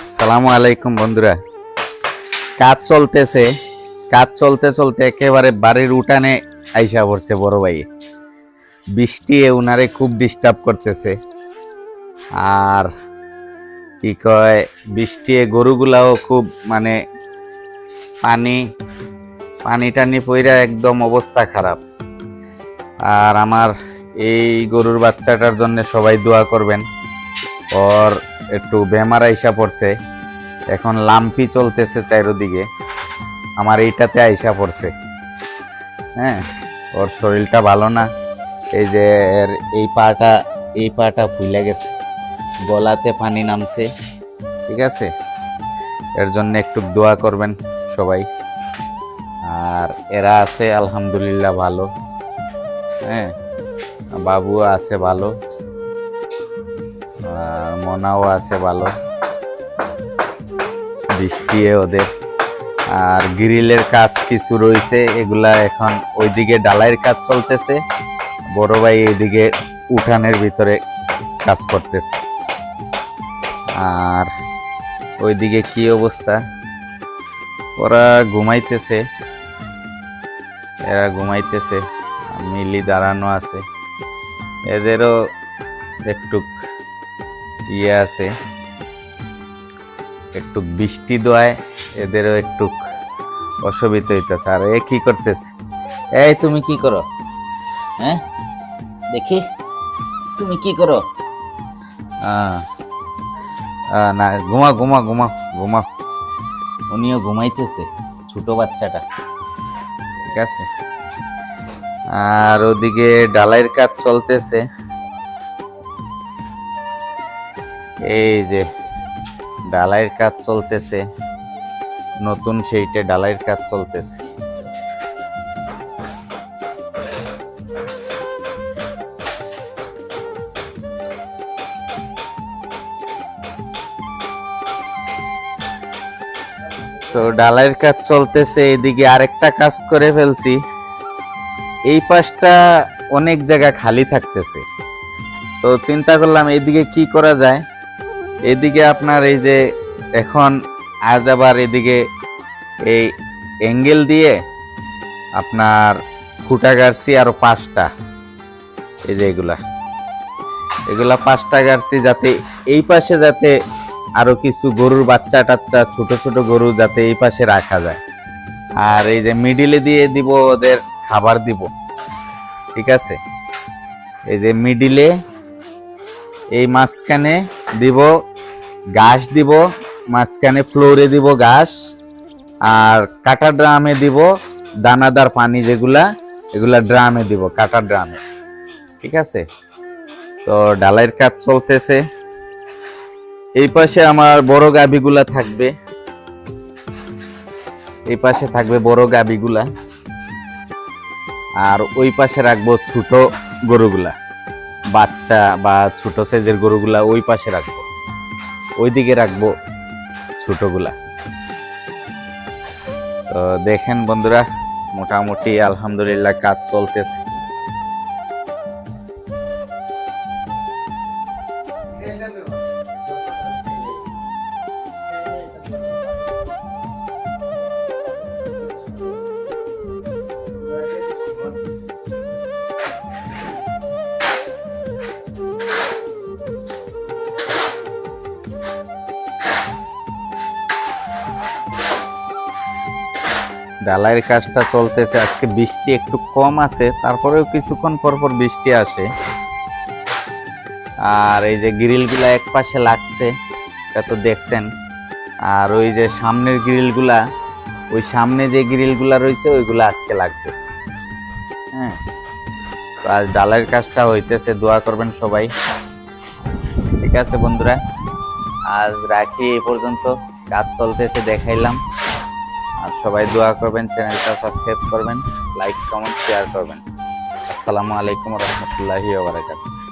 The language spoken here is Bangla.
আসসালামু আলাইকুম বন্ধুরা। কাজ চলতে চলতে একেবারে বাড়ির উঠানে আইসা পড়ছে বড় ভাই। বৃষ্টি উনারে খুব ডিস্টার্ব করতেছে। আর কি কয়, বৃষ্টি গরুগুলাও খুব মানে পানি টানি পইরা একদম অবস্থা খারাপ। আর আমার এই গরুর বাচ্চাটার জন্য সবাই দোয়া করবেন। ওর একটু বেমার আইসা পড়ছে, এখন লাম্পি চলতেছে চারিদিকে। আমার এইটাতে আইসা পড়ছে। হ্যাঁ, ওর শরীরটা ভালো না। এই যে এই পাটা ফুলে গেছে, গলাতে পানি নামছে। ঠিক আছে, এর জন্য একটু দোয়া করবেন সবাই। আর এরা আছে আলহামদুলিল্লাহ ভালো। হ্যাঁ, বাবুও আছে ভালো, আর মনাও আছে ভালো। বৃষ্টি ওদের। আর গ্রিলের কাজ কিছু রয়েছে, এগুলা এখন ওইদিকে ডালাইয়ের কাজ চলতেছে। বড় ভাই এইদিকে উঠানের ভিতরে কাজ করতেছে। আর ওইদিকে কি অবস্থা, ওরা ঘুমাইতেছে, মিলি দাঁড়ানো আছে। এদেরও একটু ইয়ে আছে, একটু বৃষ্টি দোয়ায় এদেরও একটু অসুবিধা হইতেছে। আর এ কি করতেছে? এই তুমি কি করো? হ্যাঁ, দেখি তুমি কি করো? না, ঘুমাও। উনিও ঘুমাইতেছে, ছোট বাচ্চাটা। ঠিক আছে। আর ওদিকে ডালাইয়ের কাজ চলতেছে। এই যে ডালাইয়ের কাজ চলতেছে, নতুন সেইটে ডালাইয়ের কাজ চলতেছে। তো ডালাইয়ের কাজ চলতেছে, এদিকে আরেকটা কাজ করে ফেলছি। এই পাশটা অনেক জায়গা খালি থাকতেছে, তো চিন্তা করলাম এইদিকে কি করা যায়। এদিকে আপনার এই যে এখন আজ আবার এদিকে এই অ্যাঙ্গেল দিয়ে আপনার খুঁটা গাড়ছি আরো 5টা। এই যে এগুলা 5টা গাড়ছি, যাতে এই পাশে যাতে আরো কিছু গরুর বাচ্চা টাচ্চা ছোট ছোট গরু যাতে এই পাশে রাখা যায়। আর এই যে মিডিলে দিয়ে দিব, ওদের খাবার দিব। ঠিক আছে, এই যে মিডিলে এই মাঝখানে দিব ঘাস, দিব মাঝখানে ফ্লোরে দিব ঘাস, আর কাটা ড্রামে দিব দানাদার পানি, এগুলা ড্রামে দিব, কাটা ড্রামে। ঠিক আছে, তো ডালাইয়ের কাজ চলতেছে। এই পাশে আমার বড় গাবিগুলা থাকবে, এই পাশে থাকবে বড় গাবিগুলা, আর ওই পাশে রাখবো ছোট গরুগুলা, বাচ্চা বা ছোট সাইজের গরুগুলা ওই পাশে রাখবো, ওইদিকে রাখবো ছোটগুলা। তো দেখেন বন্ধুরা, মোটামুটি আলহামদুলিল্লাহ কাজ চলতেছে। ডালাইয়ের কাজটা চলতেছে। আজকে বৃষ্টি একটু কম আছে, তারপরেও কিছুক্ষণ পর পর বৃষ্টি আসে। আর এই যে গ্রিলগুলা এক পাশে লাগছে, এটা তো দেখছেন। আর ওই যে সামনের গ্রিলগুলা, ওই সামনে যে গ্রিলগুলা রয়েছে ওইগুলা আজকে লাগবে। হ্যাঁ, তো আজ ডালাইয়ের কাজটা হইতেছে, দোয়া করবেন সবাই। ঠিক আছে বন্ধুরা, আজ রাখি এই পর্যন্ত। কাজ চলতেছে দেখাইলাম। আর সবাই দোয়া করবেন, চ্যানেলটা সাবস্ক্রাইব করবেন, লাইক কমেন্ট শেয়ার করবেন। আসসালামু আলাইকুম রহমতুল্লাহি ওয়া বারাকাতুহু।